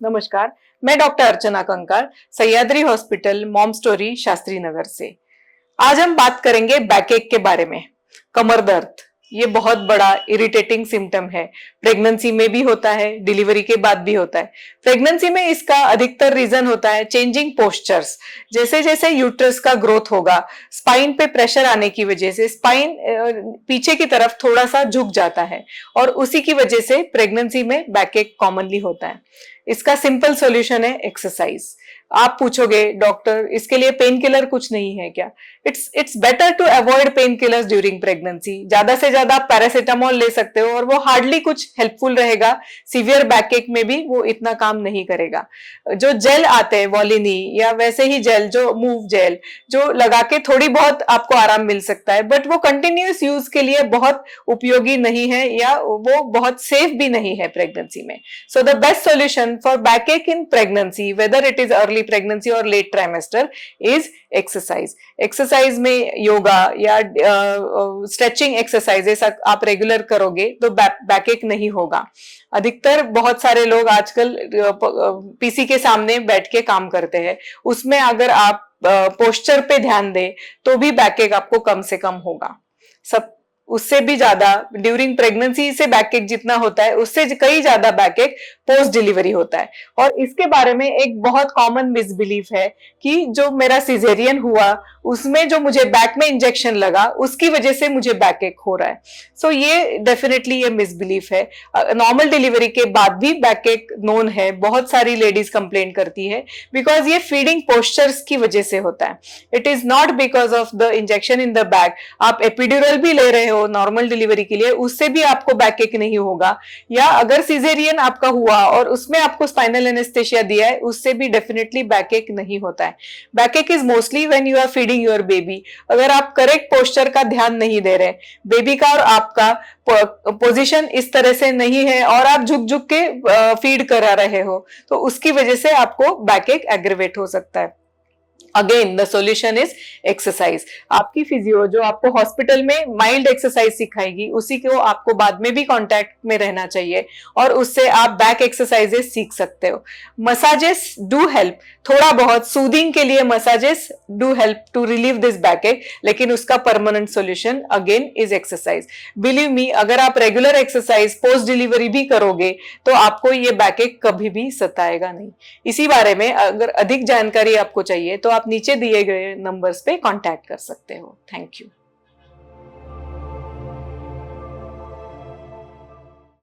नमस्कार, मैं doctor Archana Kankar, Sahyadri hospital, mom story, Shastri Nagar से। आज हम बात करेंगे बैकएक के बारे में। कमर दर्द ये बहुत बड़ा इरिटेटिंग सिम्टम है। प्रेगनेंसी में भी होता है, डिलीवरी के बाद भी होता है। प्रेगनेंसी में इसका अधिकतर रीजन होता है चेंजिंग पोस्चर्स। जैसे जैसे यूट्रस का ग्रोथ होगा, स्पाइन पे प्रेशर आने की वजह से स्पाइन पीछे की तरफ थोड़ा सा झुक जाता है और उसी की वजह से प्रेगनेंसी में बैकएक कॉमनली होता है। इसका सिंपल सॉल्यूशन है एक्सरसाइज। आप पूछोगे डॉक्टर इसके लिए पेन किलर कुछ नहीं है क्या? It's better to avoid painkillers during pregnancy. ज्यादा से ज्यादा आप पैरासिटामोल ले सकते हो और वो हार्डली कुछ हेल्पफुल रहेगा। सीवियर बैकएक में भी वो इतना काम नहीं करेगा। जो जेल आते हैं वॉलिनी या वैसे ही जेल, जो मूव जेल, जो लगा के थोड़ी बहुत आपको आराम मिल सकता है, बट वो कंटिन्यूअस यूज के लिए बहुत उपयोगी नहीं है या वो बहुत सेफ भी नहीं है प्रेगनेंसी में। So the best solution for backache in pregnancy, whether it is early pregnancy or late trimester, is exercise. Exercise में योगा या स्ट्रेचिंग एक्सरसाइजेस आप रेगुलर करोगे तो बैकएक नहीं होगा। अधिकतर बहुत सारे लोग आजकल पीसी के सामने बैठ के काम करते हैं, उसमें अगर आप पोस्चर पे ध्यान दें तो भी बैकएक आपको कम से कम होगा। सब उससे भी ज्यादा ड्यूरिंग प्रेगनेंसी से बैकएक जितना होता है उससे कई ज्यादा बैकएक पोस्ट डिलीवरी होता है। और इसके बारे में एक बहुत कॉमन मिसबिलीफ है कि जो मेरा सिजेरियन हुआ उसमें जो मुझे बैक में इंजेक्शन लगा उसकी वजह से मुझे बैकएक हो रहा है। सो ये डेफिनेटली ये मिसबिलीफ है। नॉर्मल डिलीवरी के बाद भी बैकएक नोन है, बहुत सारी लेडीज कंप्लेन करती है, बिकॉज ये फीडिंग पोस्चर्स की वजह से होता है। It is not because of the injection in the back. आप एपिड्यूरल भी ले रहे हो नॉर्मल डिलीवरी के लिए, उससे भी आपको बैकएक नहीं होगा। या अगर सिजेरियन आपका हुआ और उसमें आपको स्पाइनल एनेस्थेसिया दिया है, उससे भी डेफिनेटली बैकएक नहीं होता है। Backache is mostly when you are feeding your baby. अगर आप करेक्ट पोस्चर का ध्यान नहीं दे रहे, बेबी का और आपका पोजीशन इस तरह से नहीं है और आप झुक झुक के फीड करा रहे हो, तो उसकी वजह से आपको बैकएक एग्रीवेट हो सकता है। Again the solution is exercise. आपकी फिजियो जो आपको हॉस्पिटल में माइल्ड एक्सरसाइज सिखाएगी, उसी को आपको बाद में भी कांटेक्ट में रहना चाहिए और उससे आप बैक एक्सरसाइजेस सीख सकते हो। मसाजेस डू हेल्प, थोड़ा बहुत सूदिंग के लिए massages do help to relieve this backache, लेकिन उसका permanent solution again is exercise. Believe me, अगर आप रेगुलर एक्सरसाइज पोस्ट डिलीवरी भी करोगे तो आपको ये बैकएक कभी भी सताएगा नहीं। इसी बारे में अगर अधिक जानकारी आपको चाहिए तो आप नीचे दिए गए नंबर्स पे कांटेक्ट कर सकते हो। Thank you.